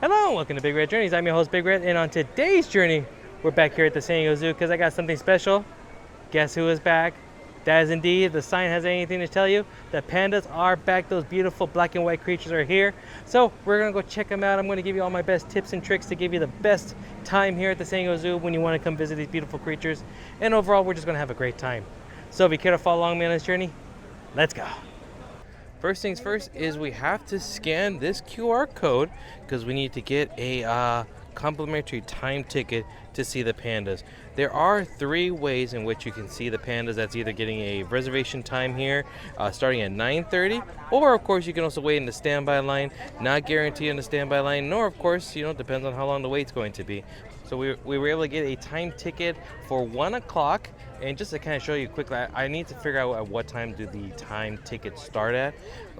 Hello, welcome to Big Red Journeys. I'm your host, Big Red, and on today's journey, we're back here at the San Diego Zoo because I got something special. Guess who is back? That is indeed, the sign has anything to tell you. The pandas are back. Those beautiful black and white creatures are here. So we're gonna go check them out. I'm gonna give you all my best tips and tricks to give you the best time here at the San Diego Zoo when you wanna come visit these beautiful creatures. And overall, we're just gonna have a great time. So if you care to follow along me on this journey, let's go. First things first is we have to scan this QR code because we need to get a complimentary time ticket to see the pandas. There are 3 ways in which you can see the pandas. That's either getting a reservation time here starting at 9:30, or of course you can also wait in the standby line. Not guaranteed in the standby line, nor of course, depends on how long the wait's going to be. So we were able to get a time ticket for 1 o'clock. And just to kind of show you quickly, I need to figure out at what time do the time tickets start at.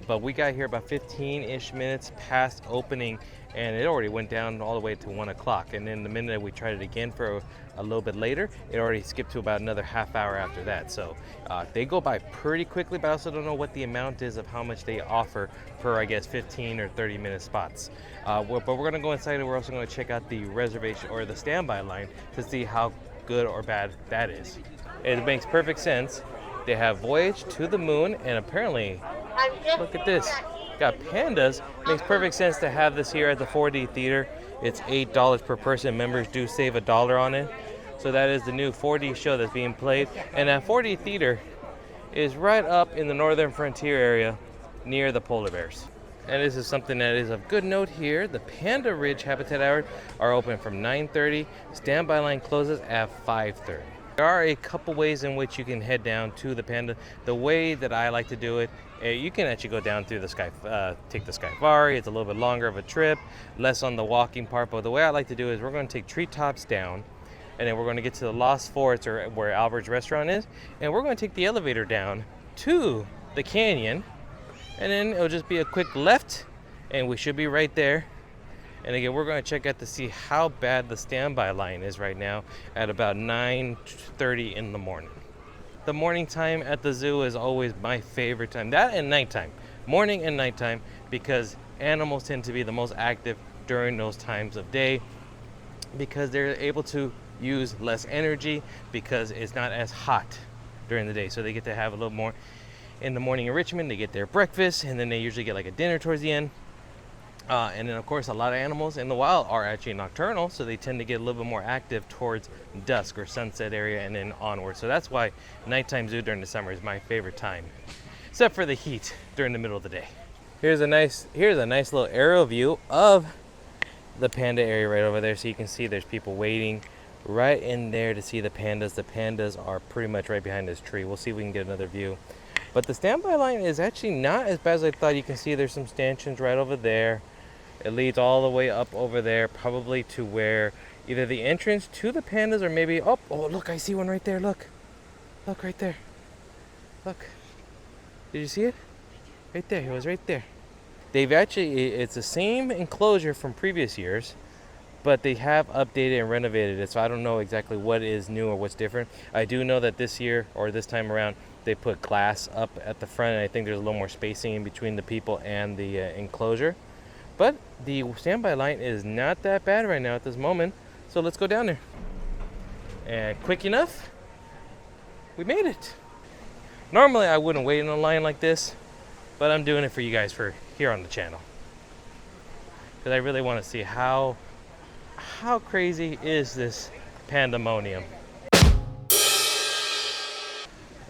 But we got here about 15-ish minutes past opening, and it already went down all the way to 1 o'clock. And then the minute that we tried it again for a little bit later, it already skipped to about another half hour after that. So they go by pretty quickly, but I also don't know what the amount is of how much they offer per, I guess, 15 or 30-minute spots. But we're going to go inside, and we're also going to check out the reservation or the standby line to see how good or bad that is. It makes perfect sense. They have Voyage to the Moon, and apparently, look at this, got pandas. Makes perfect sense to have this here at the 4D theater. It's $8 per person. Members do save $1 on it. So that is the new 4D show that's being played. And that 4D theater is right up in the northern frontier area near the polar bears. And this is something that is of good note here. The Panda Ridge habitat hours are open from 9:30. Standby line closes at 5:30. There are a couple ways in which you can head down to the panda. The way that I like to do it, you can actually go down through the take the Skyfari. It's a little bit longer of a trip, less on the walking part. But the way I like to do it is we're going to take treetops down, and then we're going to get to the Lost Forest, or where Albert's restaurant is, and we're going to take the elevator down to the canyon, and then it'll just be a quick left, and we should be right there. And again, we're going to check out to see how bad the standby line is right now at about 9:30 in the morning. The morning time at the zoo is always my favorite time. That and nighttime. Morning and nighttime, because animals tend to be the most active during those times of day because they're able to use less energy because it's not as hot during the day. So they get to have a little more in the morning enrichment. They get their breakfast, and then they usually get like a dinner towards the end. And then, of course, a lot of animals in the wild are actually nocturnal, so they tend to get a little bit more active towards dusk or sunset area and then onward. So that's why nighttime zoo during the summer is my favorite time, except for the heat during the middle of the day. Here's a nice little aerial view of the panda area right over there, so you can see there's people waiting right in there to see the pandas. The pandas are pretty much right behind this tree. We'll see if we can get another view. But the standby line is actually not as bad as I thought. You can see there's some stanchions right over there. It leads all the way up over there, probably to where either the entrance to the pandas or maybe, oh look, I see one right there, look right there, look, did you see it? Right there, it was right there. They've actually, it's the same enclosure from previous years, but they have updated and renovated it, so I don't know exactly what is new or what's different. I do know that this year, or this time around, they put glass up at the front, and I think there's a little more spacing in between the people and the enclosure. But the standby line is not that bad right now at this moment. So let's go down there. And quick enough, we made it. Normally I wouldn't wait in a line like this, but I'm doing it for you guys for here on the channel. Because I really want to see how crazy is this Pandamonium.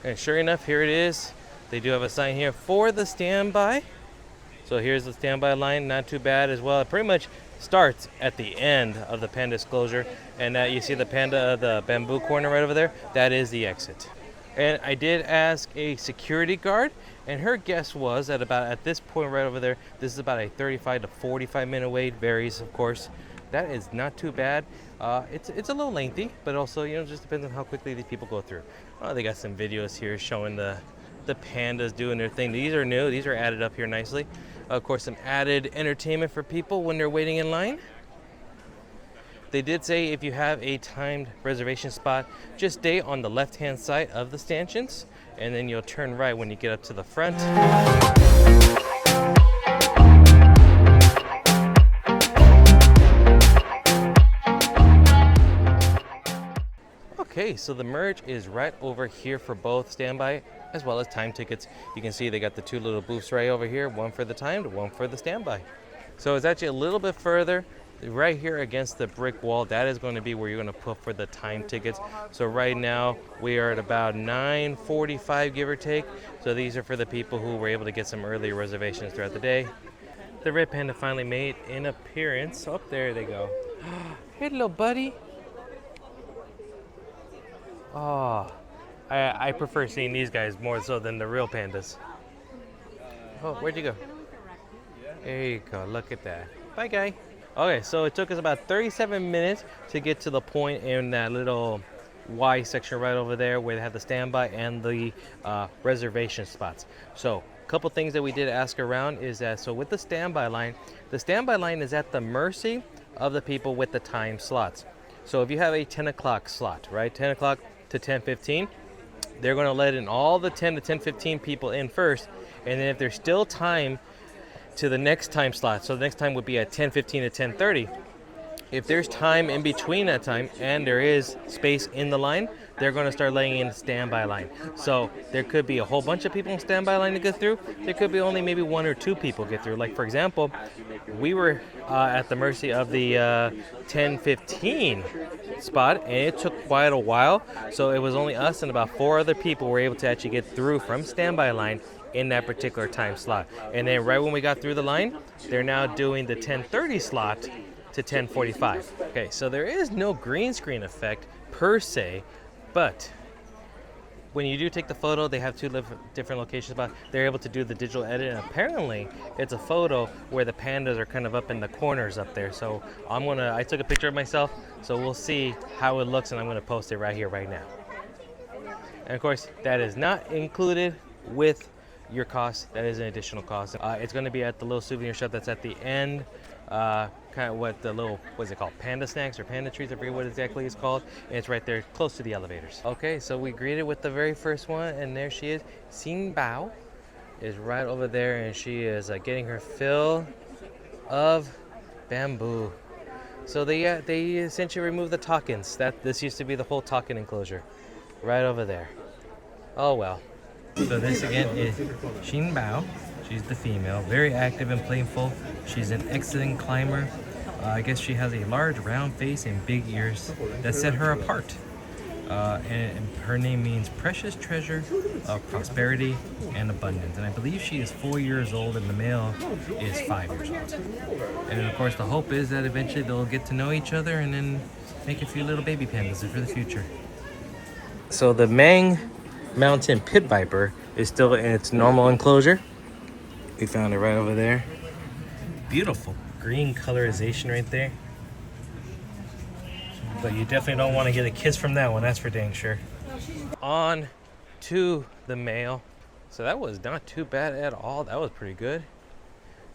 And sure enough, here it is. They do have a sign here for the standby. So here's the standby line, not too bad as well. It pretty much starts at the end of the panda disclosure, and you see the panda, the bamboo corner right over there. That is the exit. And I did ask a security guard, and her guess was that at this point right over there, this is about a 35 to 45 minute wait. Varies, of course. That is not too bad. It's a little lengthy, but also just depends on how quickly these people go through. They got some videos here showing the pandas doing their thing. These are new. These are added up here nicely. Of course, some added entertainment for people when they're waiting in line. They did say if you have a timed reservation spot, just stay on the left-hand side of the stanchions, and then you'll turn right when you get up to the front. Okay, so the merge is right over here for both standby as well as time tickets. You can see they got the two little booths right over here, one for the timed, one for the standby. So it's actually a little bit further right here against the brick wall. That is going to be where you're going to put for the time tickets. So right now we are at about 9:45, give or take. So these are for the people who were able to get some early reservations throughout the day. The red panda finally made an appearance. Oh, there they go. Hey, little buddy. Oh, I prefer seeing these guys more so than the real pandas. Oh, where'd you go? There you go. Look at that. Bye, guy. Okay, so it took us about 37 minutes to get to the point in that little Y section right over there where they have the standby and the reservation spots. So a couple things that we did ask around is that, so with the standby line is at the mercy of the people with the time slots. So if you have a 10 o'clock slot, right, 10 o'clock to 10:15, they're going to let in all the 10 to 10:15 people in first, and then if there's still time to the next time slot, so the next time would be at 10:15 to 10:30. If there's time in between that time and there is space in the line, they're going to start laying in standby line. So there could be a whole bunch of people in standby line to get through. There could be only maybe one or two people get through. Like for example, we were at the mercy of the 10:15 spot, and it took quite a while. So it was only us and about 4 other people were able to actually get through from standby line in that particular time slot. And then right when we got through the line, they're now doing the 10:30 slot to 10:45. Okay, so there is no green screen effect per se, but when you do take the photo, they have two different locations, but they're able to do the digital edit, and apparently it's a photo where the pandas are kind of up in the corners up there. So I took a picture of myself, so we'll see how it looks, and I'm gonna post it right here, right now. And of course, that is not included with your cost. That is an additional cost. It's going to be at the little souvenir shop that's at the end, kind of what the little, what's it called, panda snacks or panda treats, I forget what exactly it's called, and it's right there close to the elevators. Okay, so we greeted with the very first one, and there she is. Xin Bao is right over there, and she is getting her fill of bamboo. So they essentially removed the tokens. This used to be the whole token enclosure right over there. Oh well. So this again is Xin Bao. She's the female, very active and playful. She's an excellent climber. I guess she has a large round face and big ears that set her apart. And her name means precious treasure of prosperity and abundance. And I believe she is 4 years old and the male is 5 years old. And then of course the hope is that eventually they'll get to know each other and then make a few little baby pandas for the future. So the Mang mountain pit viper is still in its normal enclosure. We found it right over there. Beautiful green colorization right there. But you definitely don't want to get a kiss from that one, that's for dang sure. On to the male. So that was not too bad at all. That was pretty good.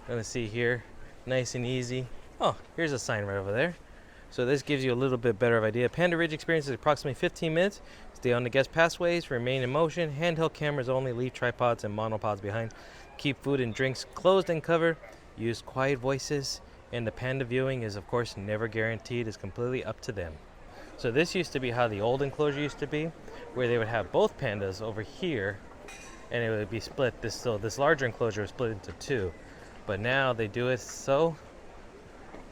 Gonna see here, nice and easy. Oh, here's a sign right over there. So this gives you a little bit better of idea. Panda Ridge experience is approximately 15 minutes. Stay on the guest pathways, remain in motion, handheld cameras only, leave tripods and monopods behind. Keep food and drinks closed and covered. Use quiet voices. And the panda viewing is of course never guaranteed. It's completely up to them. So this used to be how the old enclosure used to be, where they would have both pandas over here and it would be split. This larger enclosure was split into two. But now they do it so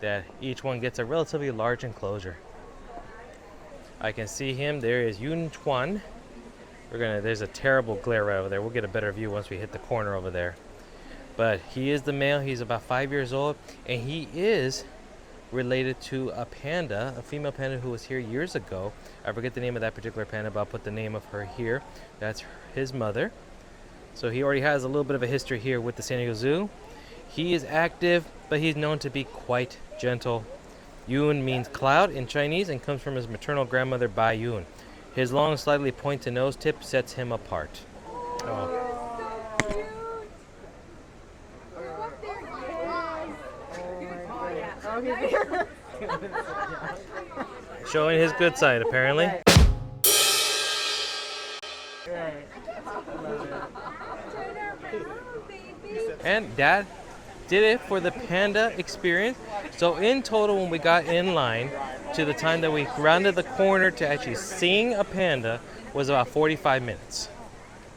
that each one gets a relatively large enclosure. I can see him. There is Chuan. There's a terrible glare right over there. We'll get a better view once we hit the corner over there. But he is the male. He's about 5 years old, and he is related to a panda, a female panda who was here years ago. I forget the name of that particular panda, but I'll put the name of her here. That's his mother. So he already has a little bit of a history here with the San Diego Zoo. He is active, but he's known to be quite gentle. Yun means cloud in Chinese and comes from his maternal grandmother Bai Yun. His long, slightly pointed nose tip sets him apart. Oh. Showing his good side, apparently. And Dad, did it for the panda experience. So in total, when we got in line to the time that we rounded the corner to actually seeing a panda was about 45 minutes,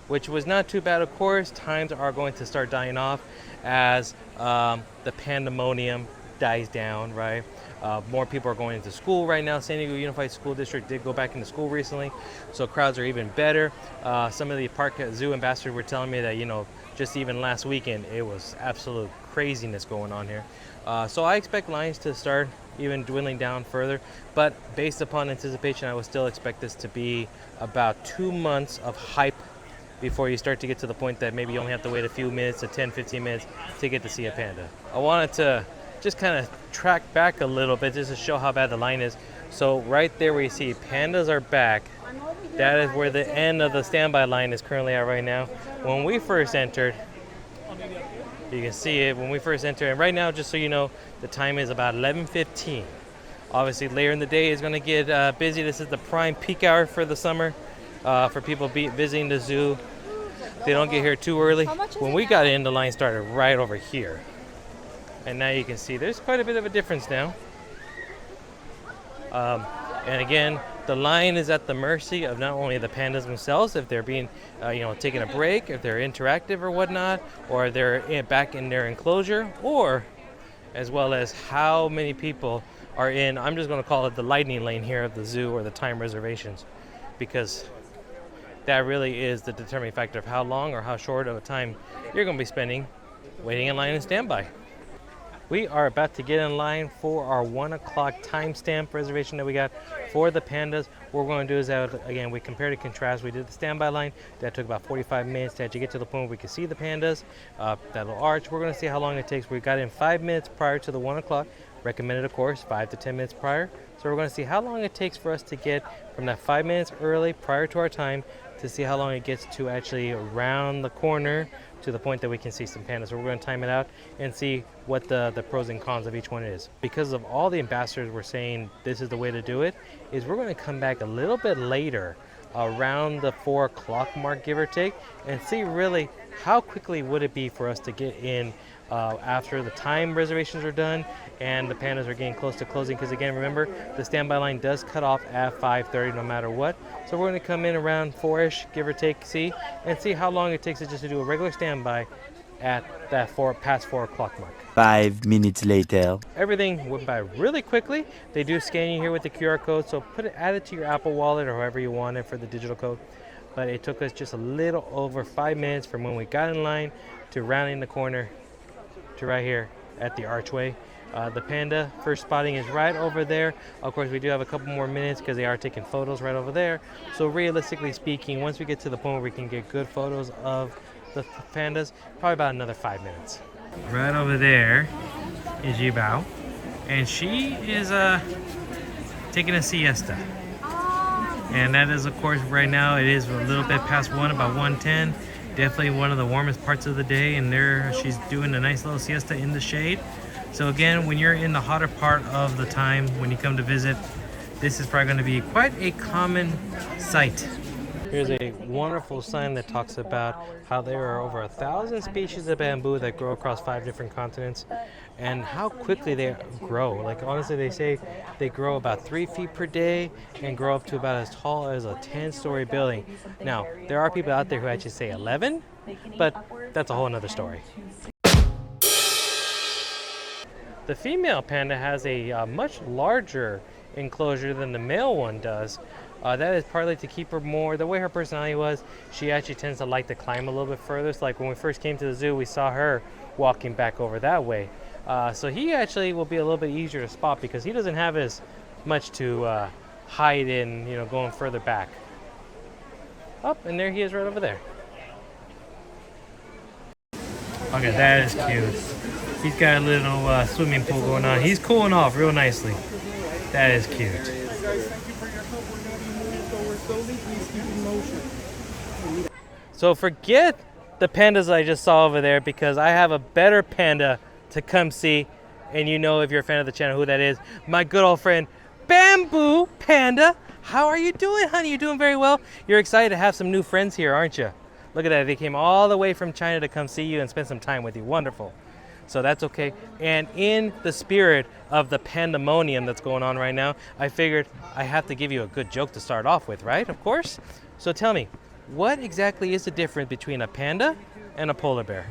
which was not too bad. Of course, times are going to start dying off as the Pandamonium dies down, right? More people are going into school right now. San Diego Unified School District did go back into school recently, so crowds are even better. Some of the park zoo ambassadors were telling me that, you know, just even last weekend, it was absolute craziness going on here. So I expect lines to start even dwindling down further, but based upon anticipation, I would still expect this to be about 2 months of hype before you start to get to the point that maybe you only have to wait a few minutes to 10-15 minutes to get to see a panda. I wanted to just kind of track back a little bit just to show how bad the line is. So right there where you see pandas are back, that is where the end of the standby line is currently at right now. When we first entered, you can see it when we first entered, and right now, just so you know, the time is about 11:15. Obviously later in the day is going to get busy. This is the prime peak hour for the summer, for people visiting the zoo. They don't get here too early. When we got in, the line started right over here. And now you can see there's quite a bit of a difference now. And again, the line is at the mercy of not only the pandas themselves, if they're being, taking a break, if they're interactive or whatnot, or they're back in their enclosure, or as well as how many people are in, I'm just going to call it the lightning lane here of the zoo, or the time reservations, because that really is the determining factor of how long or how short of a time you're going to be spending waiting in line and standby. We are about to get in line for our 1 o'clock timestamp reservation that we got for the pandas. What we're going to do is that, again, we compared and contrast. We did the standby line. That took about 45 minutes to actually get to the point where we could see the pandas, that little arch. We're going to see how long it takes. We got in 5 minutes prior to the 1 o'clock. Recommended, of course, 5 to 10 minutes prior. So we're going to see how long it takes for us to get from that 5 minutes early prior to our time to see how long it gets to actually around the corner to the point that we can see some pandas. So we're going to time it out and see what the pros and cons of each one is. Because of all the ambassadors were saying this is the way to do it, is we're going to come back a little bit later, around the 4 o'clock mark, give or take, and see really how quickly would it be for us to get in after the time reservations are done and the pandas are getting close to closing. Because again, remember, the standby line does cut off at 5:30 no matter what. So we're going to come in around 4ish, give or take, see how long it takes us just to do a regular standby at that past 4 o'clock mark. 5 minutes later. Everything went by really quickly. They do scan you here with the QR code, so add it to your Apple Wallet or however you want it for the digital code. But it took us just a little over 5 minutes from when we got in line to rounding the corner to right here at the archway. The panda first spotting is right over there. Of course, we do have a couple more minutes because they are taking photos right over there. So realistically speaking, once we get to the point where we can get good photos of the pandas, probably about another 5 minutes. Right over there is Xin Bao, and she is taking a siesta. And that is, of course, right now it is a little bit past 1, about 1:10. Definitely one of the warmest parts of the day, and there she's doing a nice little siesta in the shade. So again, when you're in the hotter part of the time, when you come to visit, this is probably going to be quite a common sight. Here's a wonderful sign that talks about how there are over 1,000 species of bamboo that grow across 5 different continents, and how quickly they grow. Like, honestly, they say they grow about 3 feet per day and grow up to about as tall as a 10-story building. Now, there are people out there who actually say 11, but that's a whole nother story. The female panda has a much larger enclosure than the male one does. That is partly to keep her more, the way her personality was, she actually tends to like to climb a little bit further. So like when we first came to the zoo, we saw her walking back over that way. So he actually will be a little bit easier to spot because he doesn't have as much to hide in, going further back. And there he is right over there. Okay, that is cute. He's got a little swimming pool going on. He's cooling off real nicely. That is cute. So forget the pandas I just saw over there, because I have a better panda to come see, and if you're a fan of the channel who that is, my good old friend Bamboo Panda. How are you doing, honey? You're doing very well. You're excited to have some new friends here, aren't you? Look at that, they came all the way from China to come see you and spend some time with you. Wonderful. So that's okay. And in the spirit of the Pandamonium that's going on right now, I figured I have to give you a good joke to start off with, right? Of course. So tell me, what exactly is the difference between a panda and a polar bear?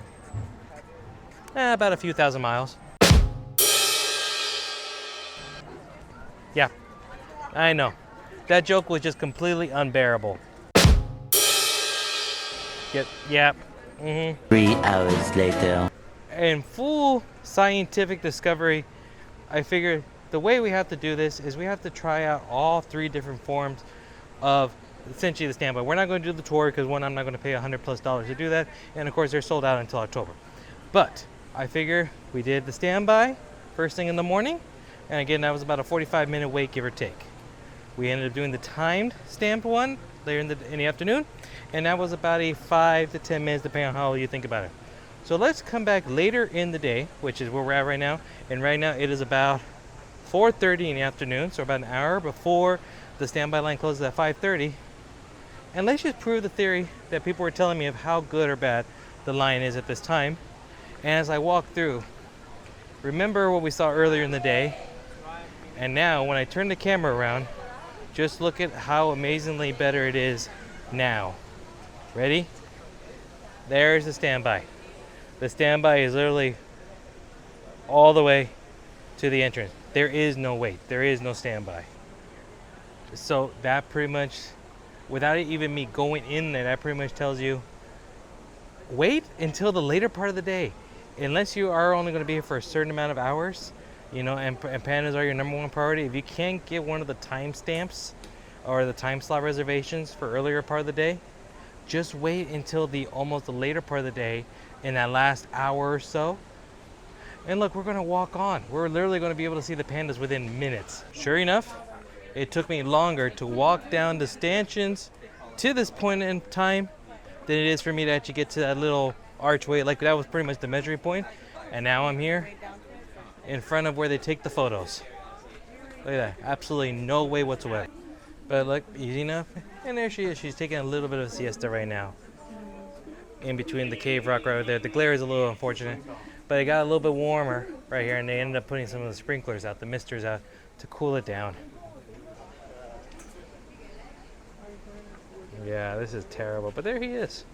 About a few thousand miles. Yeah, I know. That joke was just completely unbearable. Yeah. 3 hours later. In full scientific discovery, I figured the way we have to do this is we have to try out all 3 different forms of essentially the standby. We're not going to do the tour because one, I'm not going to pay $100+ to do that, and of course they're sold out until October. But I figure we did the standby first thing in the morning, and again that was about a 45-minute wait, give or take. We ended up doing the timed stamped one later in the afternoon, and that was about a 5 to 10 minutes depending on how you think about it. So let's come back later in the day, which is where we're at right now, and right now it is about 4:30 in the afternoon, so about an hour before the standby line closes at 5:30. And let's just prove the theory that people were telling me of how good or bad the line is at this time. And as I walk through, remember what we saw earlier in the day, and now when I turn the camera around, just look at how amazingly better it is now. Ready? There's the standby. The standby is literally all the way to the entrance. There is no wait. There is no standby. So that pretty much, without even me going in there, that pretty much tells you, wait until the later part of the day. Unless you are only going to be here for a certain amount of hours, you know, and pandas are your #1 priority. If you can't get one of the timestamps or the time slot reservations for earlier part of the day, just wait until almost the later part of the day, in that last hour or so. And look, we're going to walk on. We're literally going to be able to see the pandas within minutes. Sure enough, it took me longer to walk down the stanchions to this point in time than it is for me to actually get to that little archway. Like, that was pretty much the measuring point. And now I'm here in front of where they take the photos. Look at that. Absolutely no way whatsoever. But look, easy enough. And there she is. She's taking a little bit of a siesta right now, in between the cave rock right there. The glare is a little unfortunate, but it got a little bit warmer right here, and they ended up putting some of the sprinklers out, the misters out, to cool it down. Yeah, this is terrible, but there he is.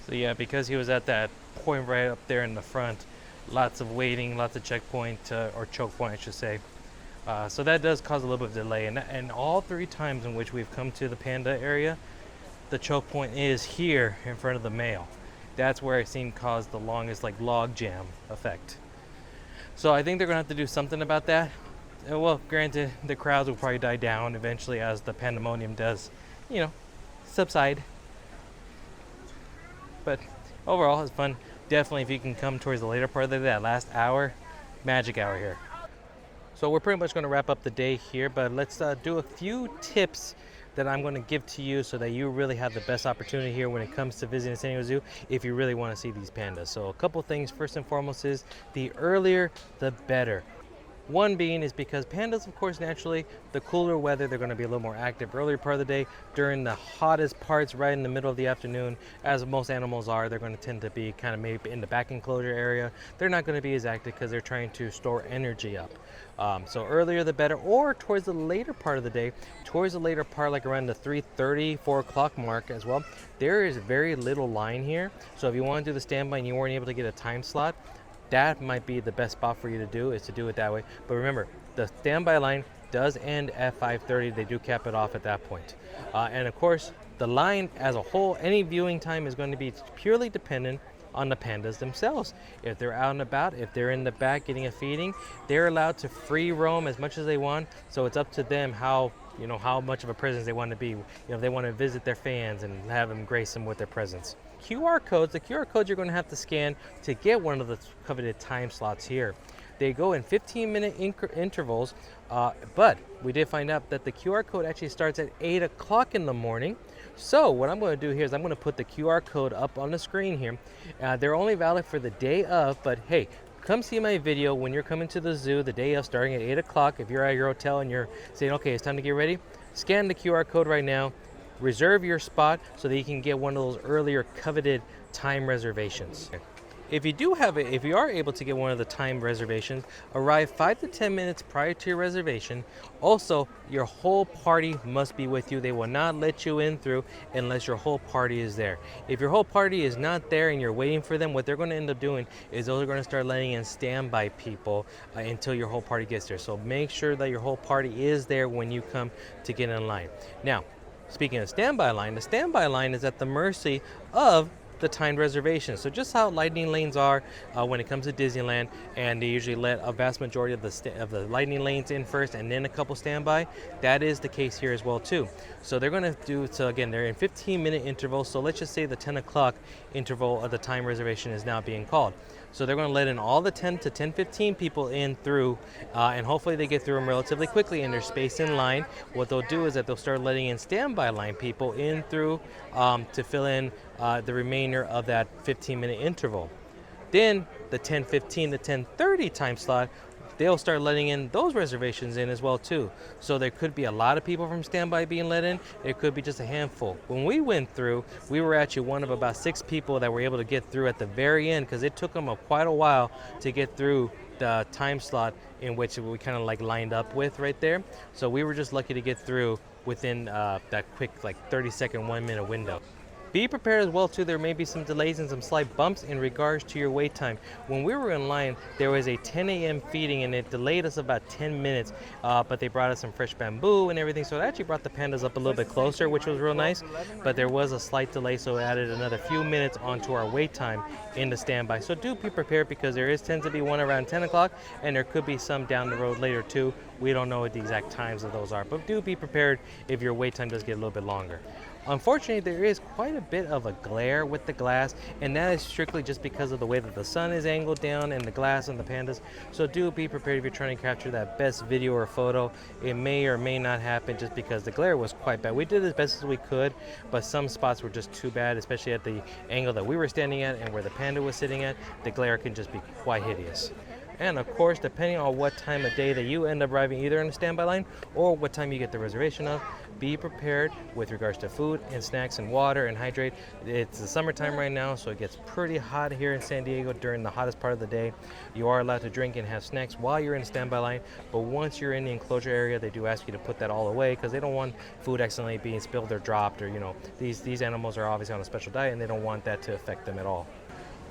So yeah, because he was at that point right up there in the front, lots of waiting, lots of checkpoint, or choke point I should say. So that does cause a little bit of delay, and all 3 times in which we've come to the panda area, the choke point is here in front of the male. That's where I've seen cause the longest log jam effect. So I think they're gonna have to do something about that. Well, granted, the crowds will probably die down eventually as the Pandamonium does, subside. But overall, it's fun. Definitely, if you can come towards the later part of the day, that last hour, magic hour here. So we're pretty much going to wrap up the day here, but let's do a few tips that I'm going to give to you so that you really have the best opportunity here when it comes to visiting San Diego Zoo if you really want to see these pandas. So a couple things. First and foremost is the earlier the better. One being is because pandas, of course, naturally, the cooler weather, they're going to be a little more active earlier part of the day. During the hottest parts, right in the middle of the afternoon, as most animals are, they're going to tend to be kind of maybe in the back enclosure area. They're not going to be as active because they're trying to store energy up. So earlier the better, or towards the later part of the day, towards the later part, like around the 3:30, 4 o'clock mark as well. There is very little line here. So if you want to do the standby and you weren't able to get a time slot, that might be the best spot for you to do, is to do it that way. But remember, the standby line does end at 5:30. They do cap it off at that point. And of course, the line as a whole, any viewing time is going to be purely dependent on the pandas themselves. If they're out and about, if they're in the back getting a feeding, they're allowed to free roam as much as they want. So it's up to them how much of a presence they want to be. If they want to visit their fans and have them grace them with their presence. The QR codes you're going to have to scan to get one of the coveted time slots here. They go in 15-minute intervals, but we did find out that the QR code actually starts at 8 o'clock in the morning. So what I'm going to do here is I'm going to put the QR code up on the screen here. They're only valid for the day of, but hey, come see my video when you're coming to the zoo the day of, starting at 8 o'clock. If you're at your hotel and you're saying, okay, it's time to get ready, scan the QR code right now. Reserve your spot so that you can get one of those earlier coveted time reservations. If you are able to get one of the time reservations, arrive 5 to 10 minutes prior to your reservation. Also, your whole party must be with you. They will not let you in through unless your whole party is there. If your whole party is not there and you're waiting for them, what they're going to end up doing is they're going to start letting in standby people until your whole party gets there. So make sure that your whole party is there when you come to get in line. Now, speaking of standby line, the standby line is at the mercy of the timed reservations. So just how lightning lanes are when it comes to Disneyland, and they usually let a vast majority of the lightning lanes in first and then a couple standby, that is the case here as well too. So they're going to do, so again, they're in 15-minute intervals. So let's just say the 10 o'clock interval of the time reservation is now being called. So they're going to let in all the 10 to 10:15 people in through, and hopefully they get through them relatively quickly and they're spaced in line. What they'll do is that they'll start letting in standby line people in through to fill in the remainder of that 15-minute interval. Then the 10:15 to 10:30 time slot, they'll start letting in those reservations in as well too. So there could be a lot of people from standby being let in. It could be just a handful. When we went through, we were actually one of about 6 people that were able to get through at the very end, because it took them quite a while to get through the time slot in which we kind of like lined up with right there. So we were just lucky to get through within that quick like 30-second, 1-minute window. Be prepared as well too, there may be some delays and some slight bumps in regards to your wait time. When we were in line, there was a 10 a.m. feeding and it delayed us about 10 minutes, but they brought us some fresh bamboo and everything, so it actually brought the pandas up a little bit closer, which was real nice, but there was a slight delay, so it added another few minutes onto our wait time in the standby. So do be prepared, because there tends to be one around 10 o'clock and there could be some down the road later too. We don't know what the exact times of those are, but do be prepared if your wait time does get a little bit longer. Unfortunately, there is quite a bit of a glare with the glass, and that is strictly just because of the way that the sun is angled down and the glass on the pandas. So do be prepared if you're trying to capture that best video or photo. It may or may not happen just because the glare was quite bad. We did as best as we could, but some spots were just too bad, especially at the angle that we were standing at and where the panda was sitting at. The glare can just be quite hideous. And of course, depending on what time of day that you end up arriving either in the standby line or what time you get the reservation of, be prepared with regards to food and snacks and water and hydrate. It's the summertime right now, so it gets pretty hot here in San Diego during the hottest part of the day. You are allowed to drink and have snacks while you're in the standby line, but once you're in the enclosure area, they do ask you to put that all away, because they don't want food accidentally being spilled or dropped, or these animals are obviously on a special diet and they don't want that to affect them at all.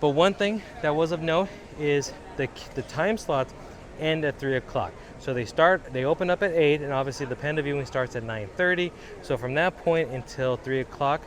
But one thing that was of note is the time slots end at 3 o'clock. So they open up at 8, and obviously the panda viewing starts at 9:30. So from that point until 3 o'clock,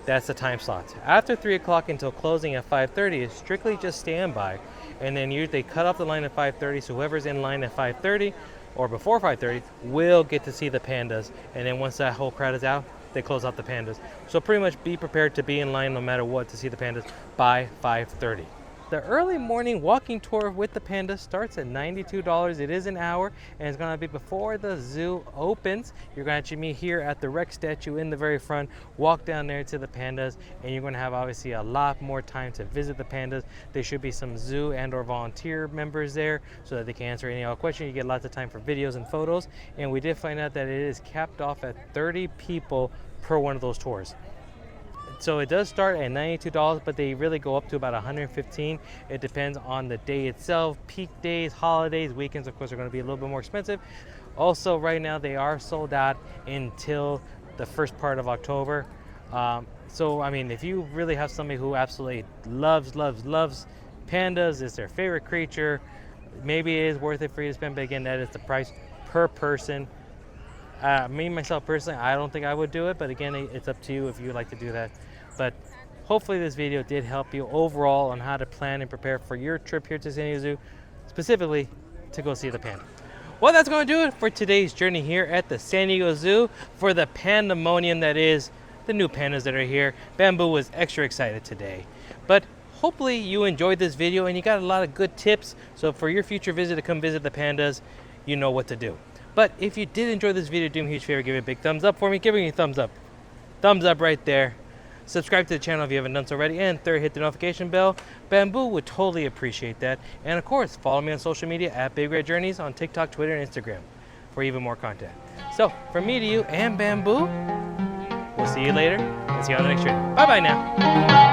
that's the time slots. After 3 o'clock until closing at 5:30 is strictly just standby. And then they cut off the line at 5:30, so whoever's in line at 5:30 or before 5:30 will get to see the pandas. And then once that whole crowd is out, they close out the pandas. So pretty much be prepared to be in line no matter what to see the pandas by 5:30. The early morning walking tour with the pandas starts at $92. It is an hour, and it's going to be before the zoo opens. You're going to actually meet here at the Rex statue in the very front, walk down there to the pandas, and you're going to have obviously a lot more time to visit the pandas. There should be some zoo and or volunteer members there so that they can answer any questions. You get lots of time for videos and photos, and we did find out that it is capped off at 30 people per one of those tours. So it does start at $92, but they really go up to about $115. It depends on the day itself. Peak days, holidays, weekends, of course, are going to be a little bit more expensive. Also, right now, they are sold out until the first part of October. So, I mean, if you really have somebody who absolutely loves pandas, is their favorite creature, maybe it is worth it for you to spend, but again, that is the price per person. Myself personally, I don't think I would do it, but again, it's up to you if you would like to do that. But hopefully this video did help you overall on how to plan and prepare for your trip here to San Diego Zoo, specifically to go see the panda. Well, that's going to do it for today's journey here at the San Diego Zoo for the Pandamonium, that is the new pandas that are here. Bamboo was extra excited today. But hopefully you enjoyed this video and you got a lot of good tips. So for your future visit to come visit the pandas, you know what to do. But if you did enjoy this video, do me a huge favor, give it a big thumbs up for me. Give me a thumbs up. Thumbs up right there. Subscribe to the channel if you haven't done so already. And third, hit the notification bell. Bamboo would totally appreciate that. And of course, follow me on social media at BigRedJourneys on TikTok, Twitter, and Instagram for even more content. So from me to you and Bamboo, we'll see you later and see you on the next journey. Bye-bye now.